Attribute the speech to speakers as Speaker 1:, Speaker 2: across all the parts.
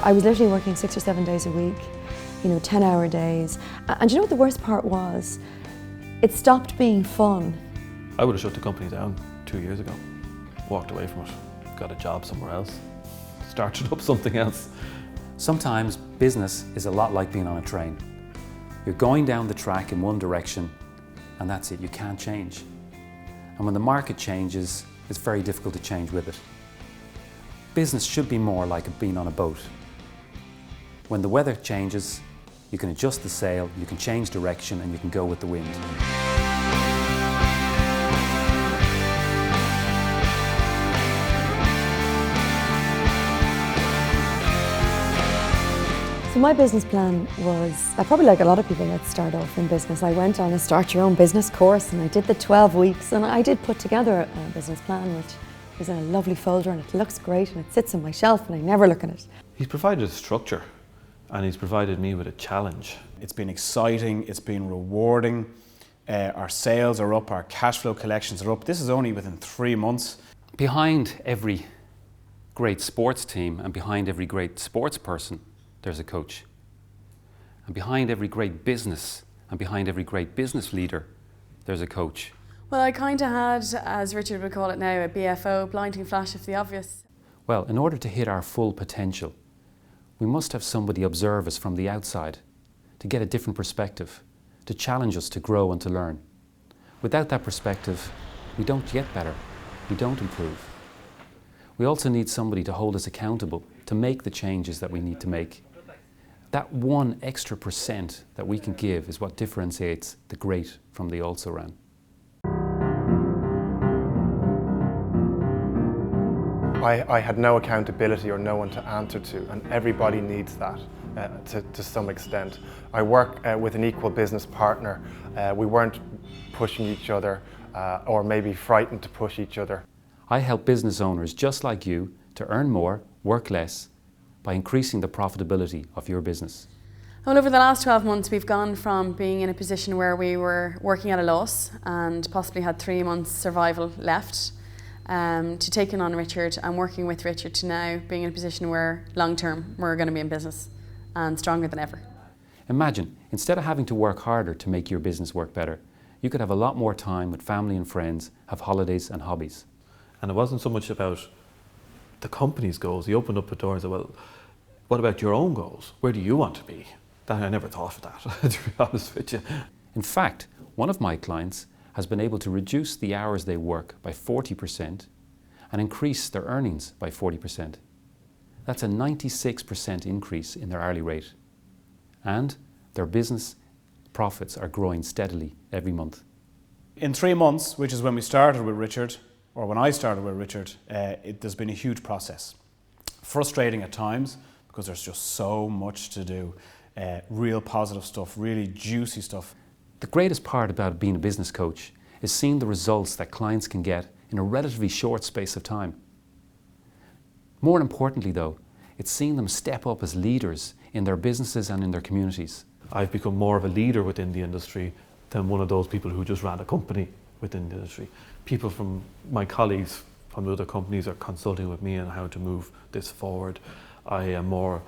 Speaker 1: I was literally working 6 or 7 days a week, 10-hour days. And you know what the worst part was? It stopped being fun.
Speaker 2: I would have shut the company down 2 years ago, walked away from it, got a job somewhere else, started up something else.
Speaker 3: Sometimes business is a lot like being on a train. You're going down the track in one direction and that's it, you can't change. And when the market changes, it's very difficult to change with it. Business should be more like being on a boat. When the weather changes, you can adjust the sail, you can change direction and you can go with the wind.
Speaker 1: So my business plan was, probably like a lot of people that start off in business, I went on a start your own business course and I did the 12 weeks and I did put together a business plan which is in a lovely folder and it looks great and it sits on my shelf and I never look at it.
Speaker 2: He's provided a structure and he's provided me with a challenge.
Speaker 4: It's been exciting, it's been rewarding, our sales are up, our cash flow collections are up. This is only within 3 months.
Speaker 3: Behind every great sports team and behind every great sports person, there's a coach. And behind every great business and behind every great business leader, there's a coach.
Speaker 5: Well, I kind of had, as Richard would call it now, a BFO, blinding flash of the obvious.
Speaker 3: Well, in order to hit our full potential, we must have somebody observe us from the outside, to get a different perspective, to challenge us to grow and to learn. Without that perspective, we don't get better, we don't improve. We also need somebody to hold us accountable, to make the changes that we need to make. That 1 extra % that we can give is what differentiates the great from the also-ran.
Speaker 6: I had no accountability or no one to answer to, and everybody needs that to some extent. I work with an equal business partner. We weren't pushing each other or maybe frightened to push each other.
Speaker 3: I help business owners just like you to earn more, work less, by increasing the profitability of your business.
Speaker 5: Well, over the last 12 months, we've gone from being in a position where we were working at a loss and possibly had 3 months survival left, to taking on Richard and working with Richard to now being in a position where long term we're going to be in business and stronger than ever.
Speaker 3: Imagine, instead of having to work harder to make your business work better, you could have a lot more time with family and friends, have holidays and hobbies.
Speaker 2: And it wasn't so much about the company's goals. He opened up the door and said, well, what about your own goals? Where do you want to be? I never thought of that, to be honest with you.
Speaker 3: In fact, one of my clients has been able to reduce the hours they work by 40% and increase their earnings by 40%. That's a 96% increase in their hourly rate. And their business profits are growing steadily every month.
Speaker 4: In 3 months, which is when we started with Richard, or when I started with Richard, there's been a huge process. Frustrating at times, because there's just so much to do. Real positive stuff, really juicy stuff.
Speaker 3: The greatest part about being a business coach is seeing the results that clients can get in a relatively short space of time. More importantly though, it's seeing them step up as leaders in their businesses and in their communities.
Speaker 2: I've become more of a leader within the industry than one of those people who just ran a company within the industry. People from my colleagues from other companies are consulting with me on how to move this forward. I am more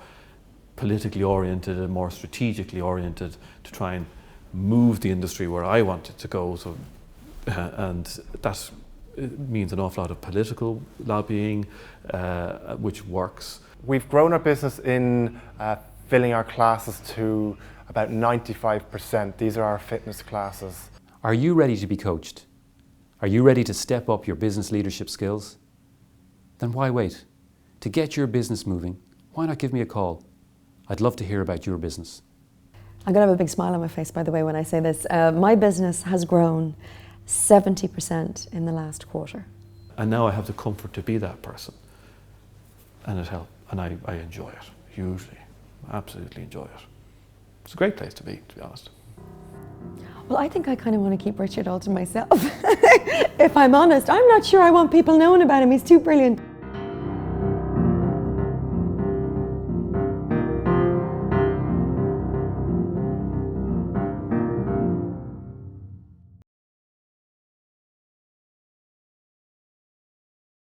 Speaker 2: politically oriented and more strategically oriented to try and move the industry where I want it to go. So, and that means an awful lot of political lobbying, which works.
Speaker 6: We've grown our business in filling our classes to about 95%. These are our fitness classes.
Speaker 3: Are you ready to be coached? Are you ready to step up your business leadership skills? Then why wait? To get your business moving, why not give me a call? I'd love to hear about your business.
Speaker 1: I'm going to have a big smile on my face, by the way, when I say this. My business has grown 70% in the last quarter.
Speaker 2: And now I have the comfort to be that person. And it helps. And I enjoy it, hugely. Absolutely enjoy it. It's a great place to be honest.
Speaker 1: Well, I think I kind of want to keep Richard all to myself. If I'm honest, I'm not sure I want people knowing about him. He's too brilliant.